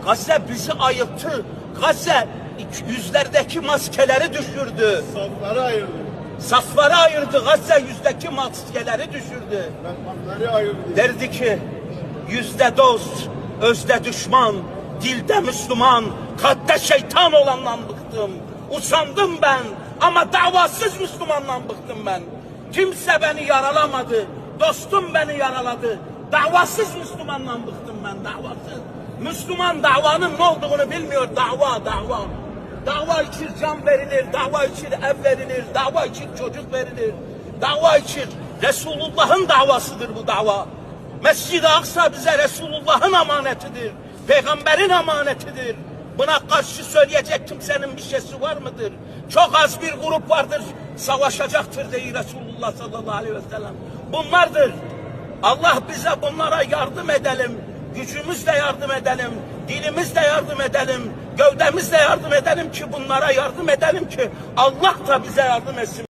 Gazze bizi ayılttı. Gazze yüzlerdeki maskeleri düşürdü. Safları ayırdı. Safları ayırdı. Gazze yüzdeki maskeleri düşürdü. Mehmetleri ayırdı. Derdi ki yüzde dost, özde düşman, dilde Müslüman, kalpte şeytan olandan bıktım. Usandım ben ama davasız Müslümandan bıktım ben. Kimse beni yaralamadı. Dostum beni yaraladı. Davasız Müslümandan bıktım ben, davasız. Müslüman davanın ne olduğunu bilmiyor. Dava. Dava için can verilir, dava için ev verilir, dava için çocuk verilir. Dava için Resulullah'ın davasıdır bu dava. Mescid-i Aksa bize Resulullah'ın amanetidir. Peygamberin amanetidir. Buna karşı söyleyecek kimsenin bir şeysi var mıdır? Çok az bir grup vardır, savaşacaktır diye Resulullah sallallahu aleyhi ve sellem. Bunlardır. Allah bize bunlara yardım edelim. Gücümüzle yardım edelim. Dilimizle yardım edelim. Gövdemizle yardım edelim ki bunlara yardım edelim ki Allah da bize yardım etsin.